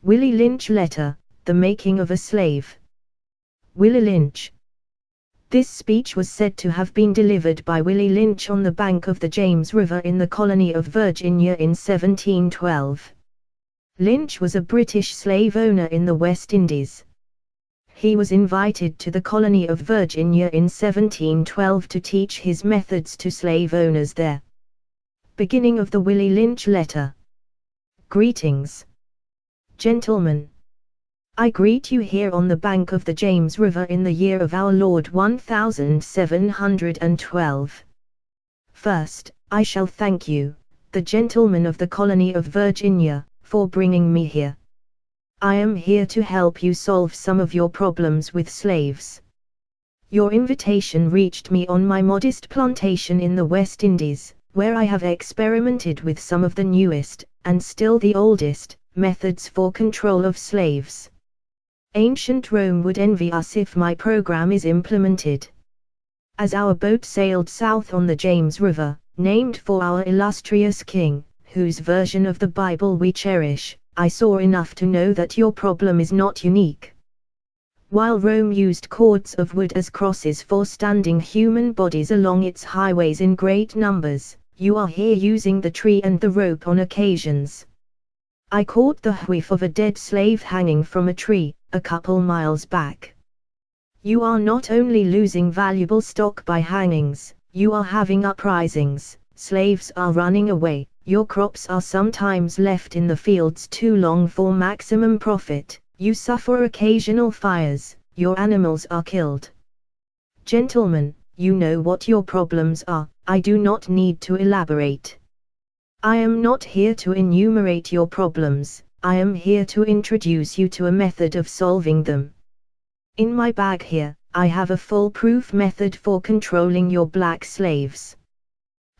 Willie Lynch letter, The Making of a Slave. Willie Lynch. This speech was said to have been delivered by Willie Lynch on the bank of the James River in the colony of Virginia in 1712. Lynch was a British slave owner in the West Indies. He was invited to the colony of Virginia in 1712 to teach his methods to slave owners there. Beginning of the Willie Lynch letter. Greetings. Gentlemen. I greet you here on the bank of the James River in the year of our Lord 1712. First, I shall thank you, the gentlemen of the colony of Virginia, for bringing me here. I am here to help you solve some of your problems with slaves. Your invitation reached me on my modest plantation in the West Indies, where I have experimented with some of the newest, and still the oldest, methods for control of slaves. Ancient Rome would envy us if my program is implemented. As our boat sailed south on the James River, named for our illustrious king, whose version of the Bible we cherish, I saw enough to know that your problem is not unique. While Rome used cords of wood as crosses for standing human bodies along its highways in great numbers, you are here using the tree and the rope on occasions. I caught the whiff of a dead slave hanging from a tree, a couple miles back. You are not only losing valuable stock by hangings, you are having uprisings, slaves are running away, your crops are sometimes left in the fields too long for maximum profit, you suffer occasional fires, your animals are killed. Gentlemen, you know what your problems are, I do not need to elaborate. I am not here to enumerate your problems, I am here to introduce you to a method of solving them. In my bag here, I have a foolproof method for controlling your black slaves.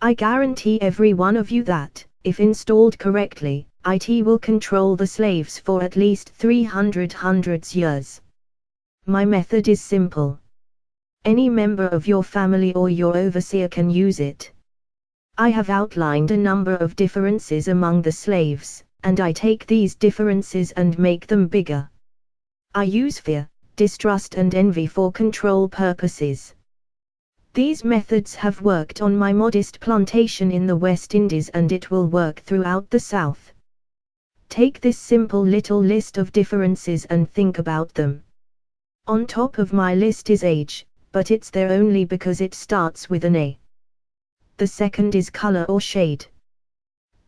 I guarantee every one of you that, if installed correctly, it will control the slaves for at least 300 years. My method is simple. Any member of your family or your overseer can use it. I have outlined a number of differences among the slaves, and I take these differences and make them bigger. I use fear, distrust and envy for control purposes. These methods have worked on my modest plantation in the West Indies and it will work throughout the South. Take this simple little list of differences and think about them. On top of my list is age, but it's there only because it starts with an A. The second is color or shade.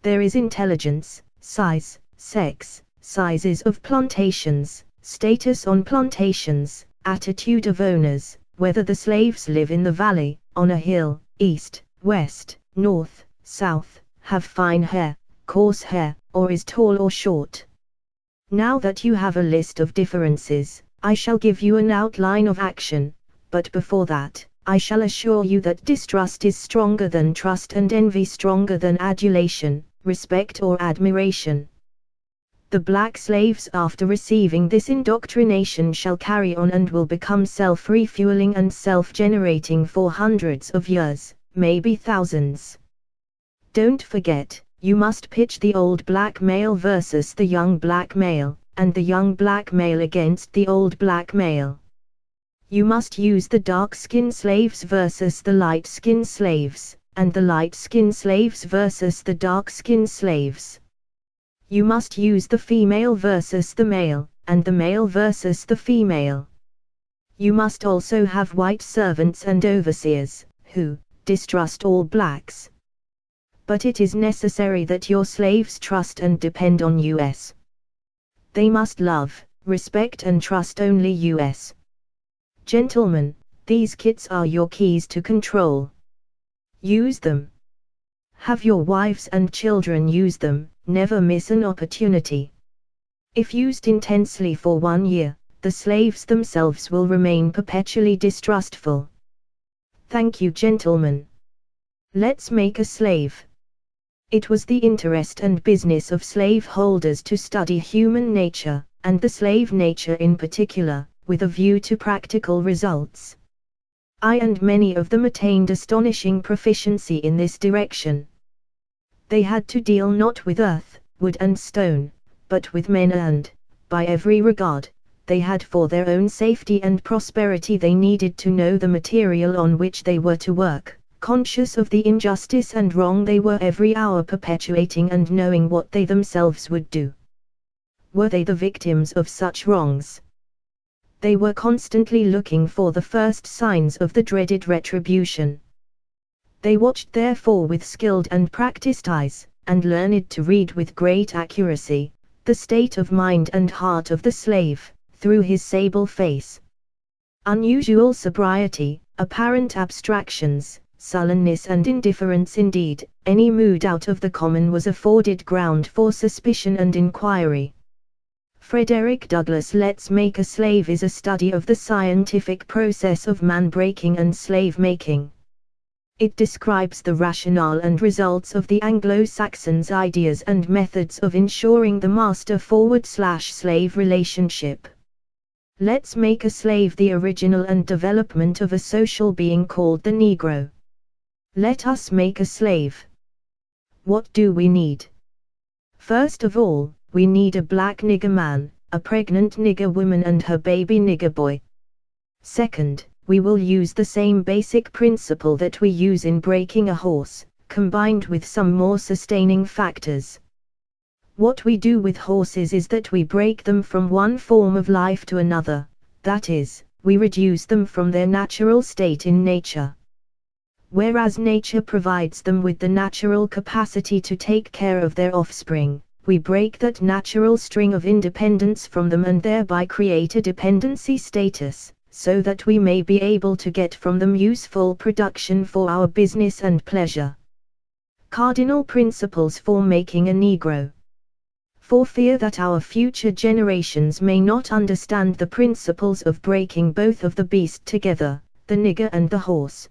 There is intelligence, size, sex, sizes of plantations, status on plantations, attitude of owners, whether the slaves live in the valley, on a hill, east, west, north, south, have fine hair, coarse hair, or is tall or short. Now that you have a list of differences, I shall give you an outline of action, but before that, I shall assure you that distrust is stronger than trust and envy stronger than adulation, respect or admiration. The black slaves after receiving this indoctrination shall carry on and will become self-refueling and self-generating for hundreds of years, maybe thousands. Don't forget, you must pitch the old black male versus the young black male, and the young black male against the old black male. You must use the dark-skinned slaves versus the light-skinned slaves, and the light-skinned slaves versus the dark-skinned slaves. You must use the female versus the male, and the male versus the female. You must also have white servants and overseers, who distrust all blacks. But it is necessary that your slaves trust and depend on us. They must love, respect and trust only us. Gentlemen, these kits are your keys to control. Use them. Have your wives and children use them, never miss an opportunity. If used intensely for 1 year, the slaves themselves will remain perpetually distrustful. Thank you, gentlemen. Let's make a slave. It was the interest and business of slave holders to study human nature, and the slave nature in particular, with a view to practical results. I and many of them attained astonishing proficiency in this direction. They had to deal not with earth, wood and stone, but with men and, by every regard. They had for their own safety and prosperity they needed to know the material on which they were to work, conscious of the injustice and wrong they were every hour perpetuating and knowing what they themselves would do. Were they the victims of such wrongs? They were constantly looking for the first signs of the dreaded retribution. They watched therefore with skilled and practiced eyes, and learned to read with great accuracy, the state of mind and heart of the slave, through his sable face. Unusual sobriety, apparent abstractions, sullenness and indifference indeed, any mood out of the common was afforded ground for suspicion and inquiry. Frederick Douglass' Let's Make a Slave is a study of the scientific process of man-breaking and slave-making. It describes the rationale and results of the Anglo-Saxons' ideas and methods of ensuring the master/slave relationship. Let's make a slave the original and development of a social being called the Negro. Let us make a slave. What do we need? First of all, we need a black nigger man, a pregnant nigger woman and her baby nigger boy. Second, we will use the same basic principle that we use in breaking a horse, combined with some more sustaining factors. What we do with horses is that we break them from one form of life to another, that is, we reduce them from their natural state in nature. Whereas nature provides them with the natural capacity to take care of their offspring, we break that natural string of independence from them and thereby create a dependency status, so that we may be able to get from them useful production for our business and pleasure. Cardinal principles for making a Negro. For fear that our future generations may not understand the principles of breaking both of the beast together, the nigger and the horse.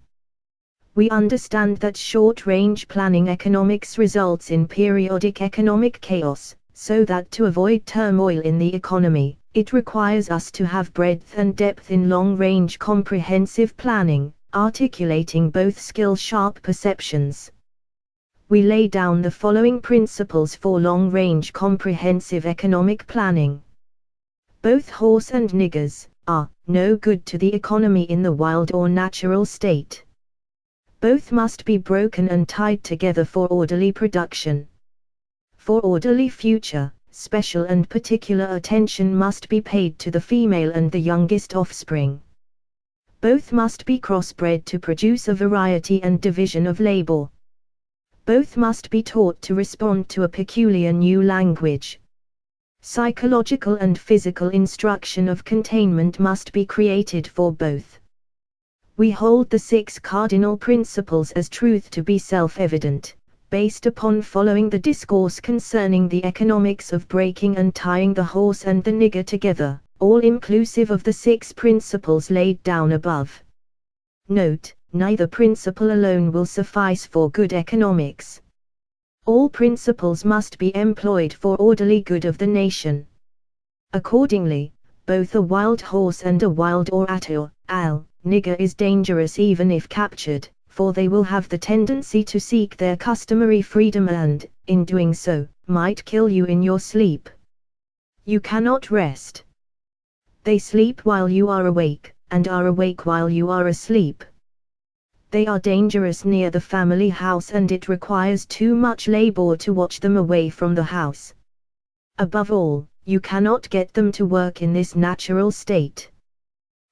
We understand that short-range planning economics results in periodic economic chaos, so that to avoid turmoil in the economy, it requires us to have breadth and depth in long-range comprehensive planning, articulating both skill-sharp perceptions. We lay down the following principles for long-range comprehensive economic planning. Both horse and niggers are no good to the economy in the wild or natural state. Both must be broken and tied together for orderly production. For orderly future, special and particular attention must be paid to the female and the youngest offspring. Both must be crossbred to produce a variety and division of labor. Both must be taught to respond to a peculiar new language. Psychological and physical instruction of containment must be created for both. We hold the 6 cardinal principles as truth to be self-evident, based upon following the discourse concerning the economics of breaking and tying the horse and the nigger together, all inclusive of the 6 principles laid down above. Note, neither principle alone will suffice for good economics. All principles must be employed for orderly good of the nation. Accordingly, both a wild horse and a wild or nigger is dangerous even if captured, for they will have the tendency to seek their customary freedom and, in doing so, might kill you in your sleep. You cannot rest. They sleep while you are awake, and are awake while you are asleep. They are dangerous near the family house and it requires too much labor to watch them away from the house. Above all, you cannot get them to work in this natural state.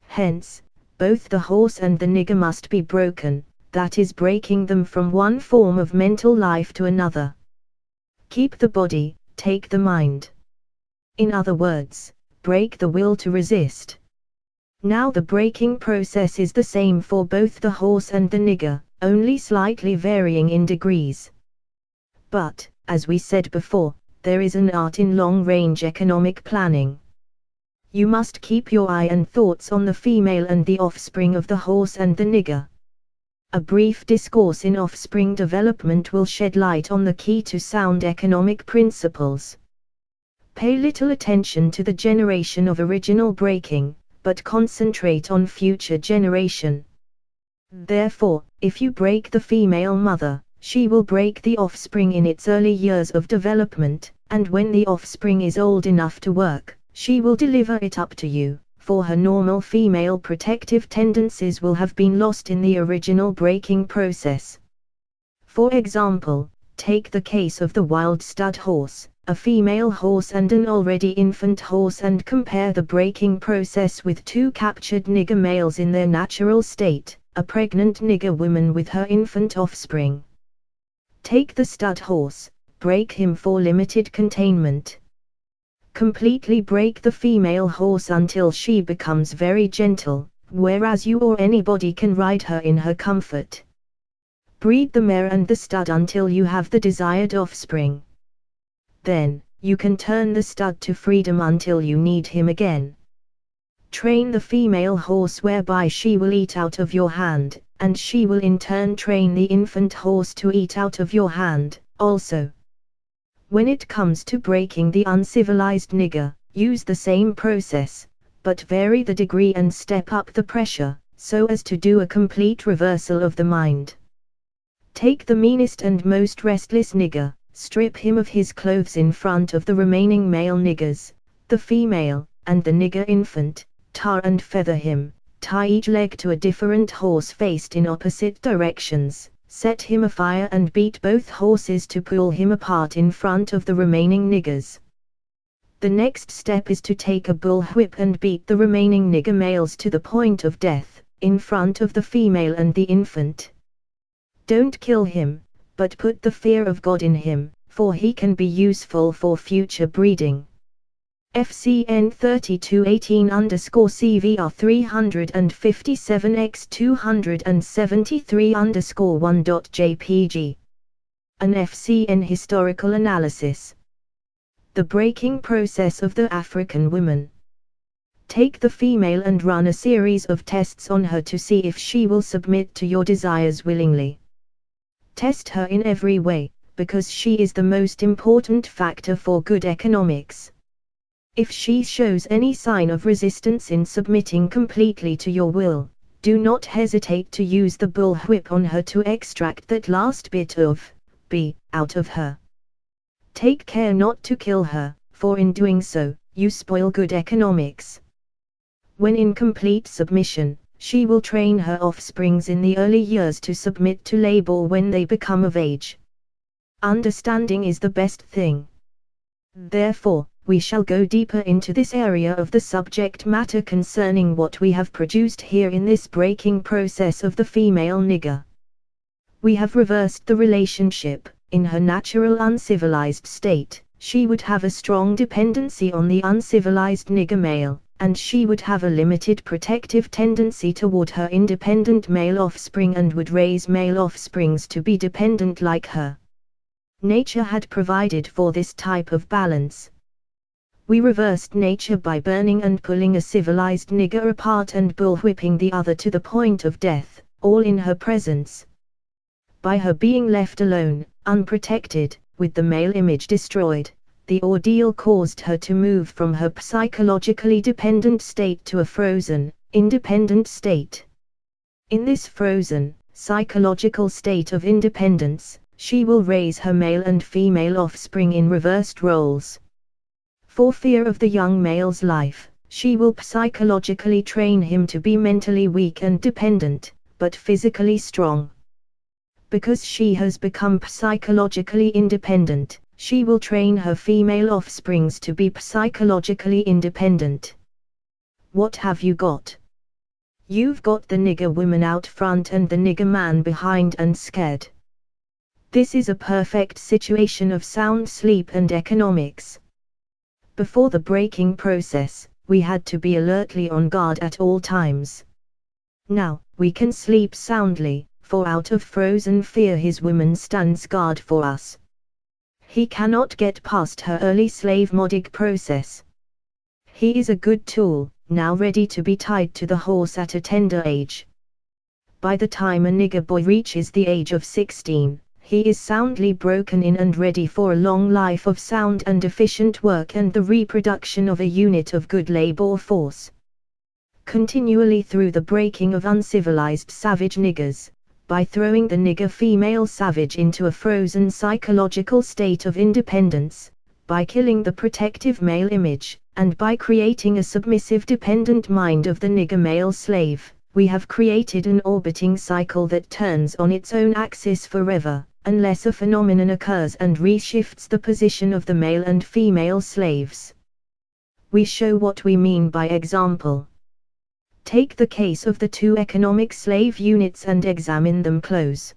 Hence, both the horse and the nigger must be broken, that is breaking them from one form of mental life to another. Keep the body, take the mind. In other words, break the will to resist. Now the breaking process is the same for both the horse and the nigger, only slightly varying in degrees. But, as we said before, there is an art in long-range economic planning. You must keep your eye and thoughts on the female and the offspring of the horse and the nigger. A brief discourse in offspring development will shed light on the key to sound economic principles. Pay little attention to the generation of original breaking, but concentrate on future generation. Therefore, if you break the female mother, she will break the offspring in its early years of development, and when the offspring is old enough to work, she will deliver it up to you, for her normal female protective tendencies will have been lost in the original breaking process. For example, take the case of the wild stud horse, a female horse and an already infant horse, and compare the breaking process with two captured nigger males in their natural state, a pregnant nigger woman with her infant offspring. Take the stud horse, break him for limited containment. Completely break the female horse until she becomes very gentle, whereas you or anybody can ride her in her comfort. Breed the mare and the stud until you have the desired offspring. Then, you can turn the stud to freedom until you need him again. Train the female horse whereby she will eat out of your hand, and she will in turn train the infant horse to eat out of your hand, also. When it comes to breaking the uncivilized nigger, use the same process, but vary the degree and step up the pressure, so as to do a complete reversal of the mind. Take the meanest and most restless nigger, strip him of his clothes in front of the remaining male niggers, the female, and the nigger infant, tar and feather him, tie each leg to a different horse faced in opposite directions, set him afire and beat both horses to pull him apart in front of the remaining niggers. The next step is to take a bull whip and beat the remaining nigger males to the point of death, in front of the female and the infant. Don't kill him, but put the fear of God in him, for he can be useful for future breeding. FCN 3218_CVR 357x273_1.jpg. An FCN historical analysis. The breaking process of the African woman. Take the female and run a series of tests on her to see if she will submit to your desires willingly. Test her in every way, because she is the most important factor for good economics. If she shows any sign of resistance in submitting completely to your will, do not hesitate to use the bullwhip on her to extract that last bit of B out of her. Take care not to kill her, for in doing so, you spoil good economics. When in complete submission, she will train her offsprings in the early years to submit to labor when they become of age. Understanding is the best thing. Therefore, we shall go deeper into this area of the subject matter concerning what we have produced here in this breaking process of the female nigger. We have reversed the relationship. In her natural uncivilized state, she would have a strong dependency on the uncivilized nigger male, and she would have a limited protective tendency toward her independent male offspring and would raise male offsprings to be dependent like her. Nature had provided for this type of balance. We reversed nature by burning and pulling a civilized nigger apart and bullwhipping the other to the point of death, all in her presence. By her being left alone, unprotected, with the male image destroyed, the ordeal caused her to move from her psychologically dependent state to a frozen, independent state. In this frozen, psychological state of independence, she will raise her male and female offspring in reversed roles. For fear of the young male's life, she will psychologically train him to be mentally weak and dependent, but physically strong. Because she has become psychologically independent, she will train her female offsprings to be psychologically independent. What have you got? You've got the nigger woman out front and the nigger man behind and scared. This is a perfect situation of sound sleep and economics. Before the breaking process, we had to be alertly on guard at all times. Now, we can sleep soundly, for out of frozen fear his woman stands guard for us. He cannot get past her early slave modding process. He is a good tool, now ready to be tied to the horse at a tender age. By the time a nigger boy reaches the age of 16, he is soundly broken in and ready for a long life of sound and efficient work and the reproduction of a unit of good labor force. Continually through the breaking of uncivilized savage niggers, by throwing the nigger female savage into a frozen psychological state of independence, by killing the protective male image, and by creating a submissive dependent mind of the nigger male slave, we have created an orbiting cycle that turns on its own axis forever, unless a phenomenon occurs and reshifts the position of the male and female slaves. We show what we mean by example. Take the case of the two economic slave units and examine them close.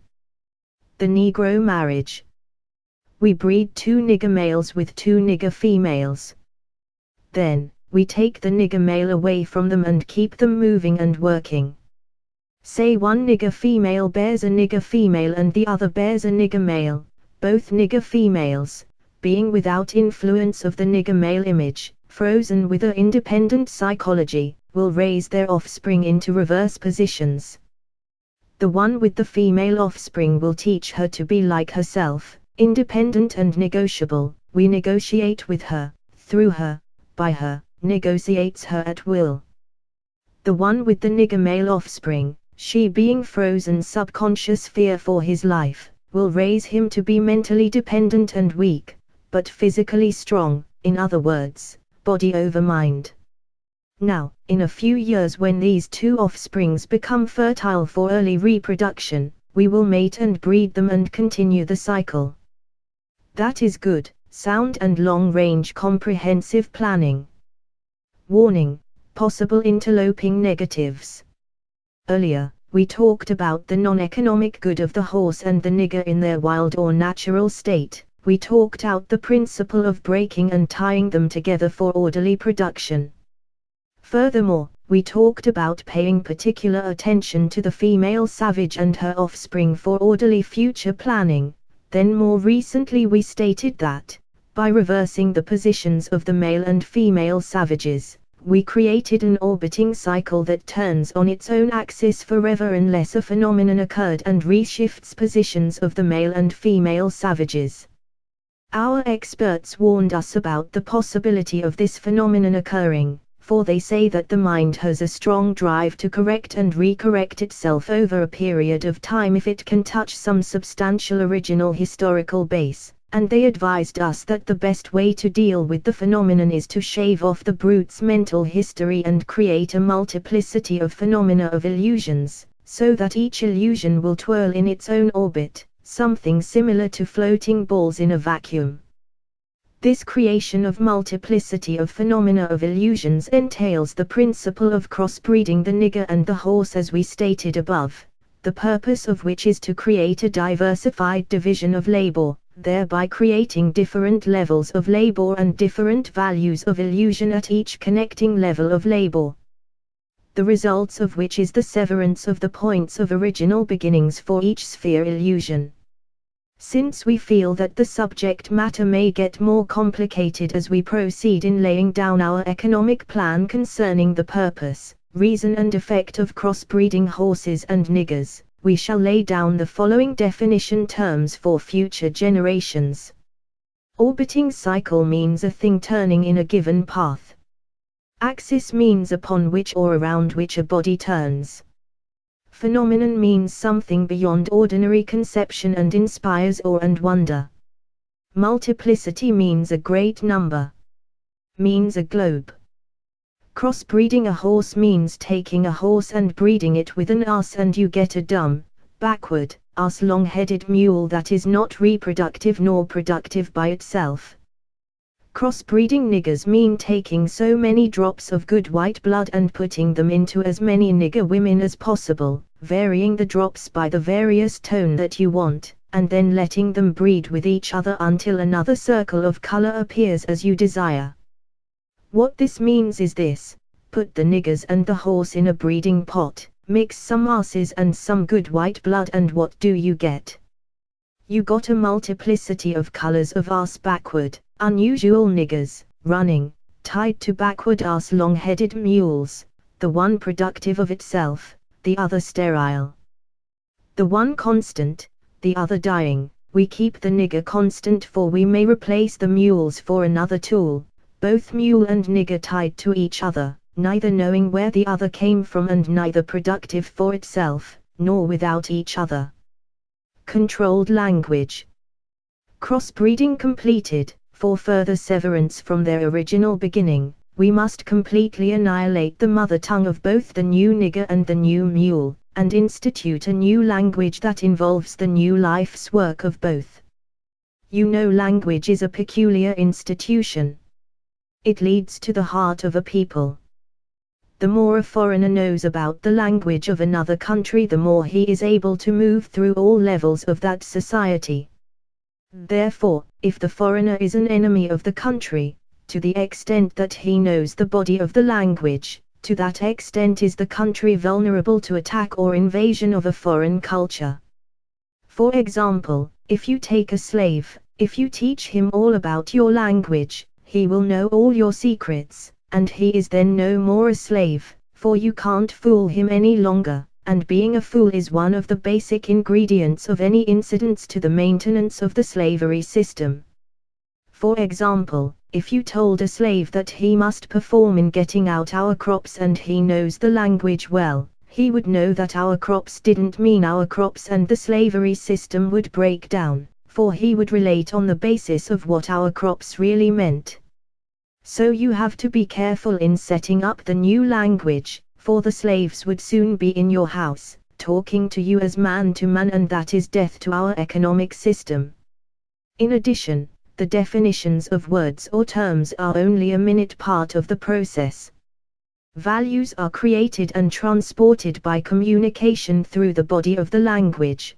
The Negro marriage. We breed two nigger males with two nigger females. Then, we take the nigger male away from them and keep them moving and working. Say one nigger female bears a nigger female and the other bears a nigger male, both nigger females, being without influence of the nigger male image, frozen with an independent psychology, will raise their offspring into reverse positions. The one with the female offspring will teach her to be like herself, independent and negotiable. We negotiate with her, through her, by her, negotiates her at will. The one with the nigger male offspring, she being frozen subconscious fear for his life, will raise him to be mentally dependent and weak, but physically strong, in other words, body over mind. Now, in a few years when these two offsprings become fertile for early reproduction, we will mate and breed them and continue the cycle. That is good, sound and long-range comprehensive planning. Warning: possible interloping negatives. Earlier, we talked about the non-economic good of the horse and the nigger in their wild or natural state. We talked out the principle of breaking and tying them together for orderly production. Furthermore, we talked about paying particular attention to the female savage and her offspring for orderly future planning. Then more recently we stated that, by reversing the positions of the male and female savages, we created an orbiting cycle that turns on its own axis forever unless a phenomenon occurred and reshifts positions of the male and female savages. Our experts warned us about the possibility of this phenomenon occurring, for they say that the mind has a strong drive to correct and recorrect itself over a period of time if it can touch some substantial original historical base, and they advised us that the best way to deal with the phenomenon is to shave off the brute's mental history and create a multiplicity of phenomena of illusions, so that each illusion will twirl in its own orbit, something similar to floating balls in a vacuum. This creation of multiplicity of phenomena of illusions entails the principle of crossbreeding the nigger and the horse as we stated above, the purpose of which is to create a diversified division of labor, thereby creating different levels of labor and different values of illusion at each connecting level of labor. The results of which is the severance of the points of original beginnings for each sphere illusion. Since we feel that the subject matter may get more complicated as we proceed in laying down our economic plan concerning the purpose, reason and effect of crossbreeding horses and niggers, we shall lay down the following definition terms for future generations. Orbiting cycle means a thing turning in a given path. Axis means upon which or around which a body turns. Phenomenon means something beyond ordinary conception and inspires awe and wonder. Multiplicity means a great number. Means a globe. Crossbreeding a horse means taking a horse and breeding it with an ass and you get a dumb, backward, ass long-headed mule that is not reproductive nor productive by itself. Crossbreeding niggers mean taking so many drops of good white blood and putting them into as many nigger women as possible, varying the drops by the various tone that you want, and then letting them breed with each other until another circle of color appears as you desire. What this means is this: put the niggers and the horse in a breeding pot, mix some asses and some good white blood, and what do you get? You got a multiplicity of colors of ass backward, unusual niggers, running, tied to backward ass long-headed mules, the one productive of itself, the other sterile. The one constant, the other dying. We keep the nigger constant for we may replace the mules for another tool, both mule and nigger tied to each other, neither knowing where the other came from and neither productive for itself, nor without each other. Controlled language. Crossbreeding completed, for further severance from their original beginning, we must completely annihilate the mother tongue of both the new nigger and the new mule, and institute a new language that involves the new life's work of both. Language is a peculiar institution. It leads to the heart of a people. The more a foreigner knows about the language of another country, the more he is able to move through all levels of that society. Therefore, if the foreigner is an enemy of the country, to the extent that he knows the body of the language, to that extent is the country vulnerable to attack or invasion of a foreign culture. For example, if you take a slave, if you teach him all about your language, he will know all your secrets, and he is then no more a slave, for you can't fool him any longer, and being a fool is one of the basic ingredients of any incidents to the maintenance of the slavery system. For example, if you told a slave that he must perform in getting out our crops and he knows the language well, he would know that our crops didn't mean our crops and the slavery system would break down, for he would relate on the basis of what our crops really meant. So you have to be careful in setting up the new language, for the slaves would soon be in your house, talking to you as man to man, and that is death to our economic system. In addition, the definitions of words or terms are only a minute part of the process. Values are created and transported by communication through the body of the language.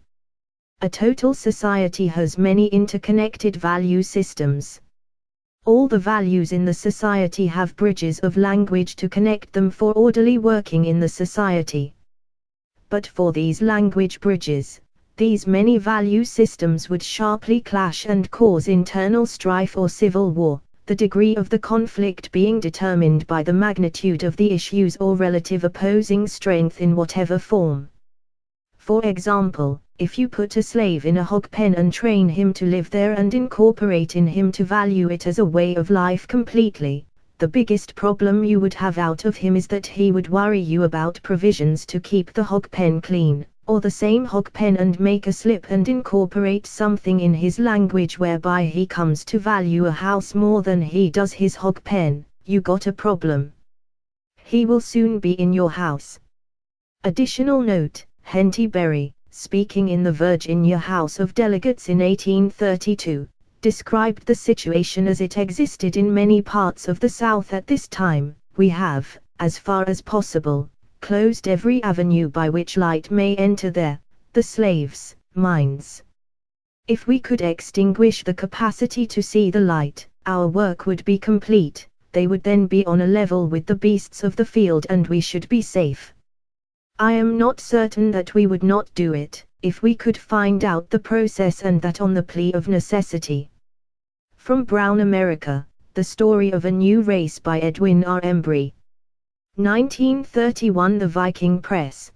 A total society has many interconnected value systems. All the values in the society have bridges of language to connect them for orderly working in the society. But for these language bridges, these many value systems would sharply clash and cause internal strife or civil war, the degree of the conflict being determined by the magnitude of the issues or relative opposing strength in whatever form. For example, if you put a slave in a hog pen and train him to live there and incorporate in him to value it as a way of life completely, the biggest problem you would have out of him is that he would worry you about provisions to keep the hog pen clean, or the same hog pen and make a slip and incorporate something in his language whereby he comes to value a house more than he does his hog pen. You got a problem. He will soon be in your house. Additional note, Henty Berry, speaking in the Virginia House of Delegates in 1832, described the situation as it existed in many parts of the South at this time. We have, as far as possible, closed every avenue by which light may enter there, the slaves' minds. If we could extinguish the capacity to see the light, our work would be complete. They would then be on a level with the beasts of the field and we should be safe. I am not certain that we would not do it, if we could find out the process, and that on the plea of necessity. From Brown America, The Story of a New Race by Edwin R. Embry. 1931. The Viking Press,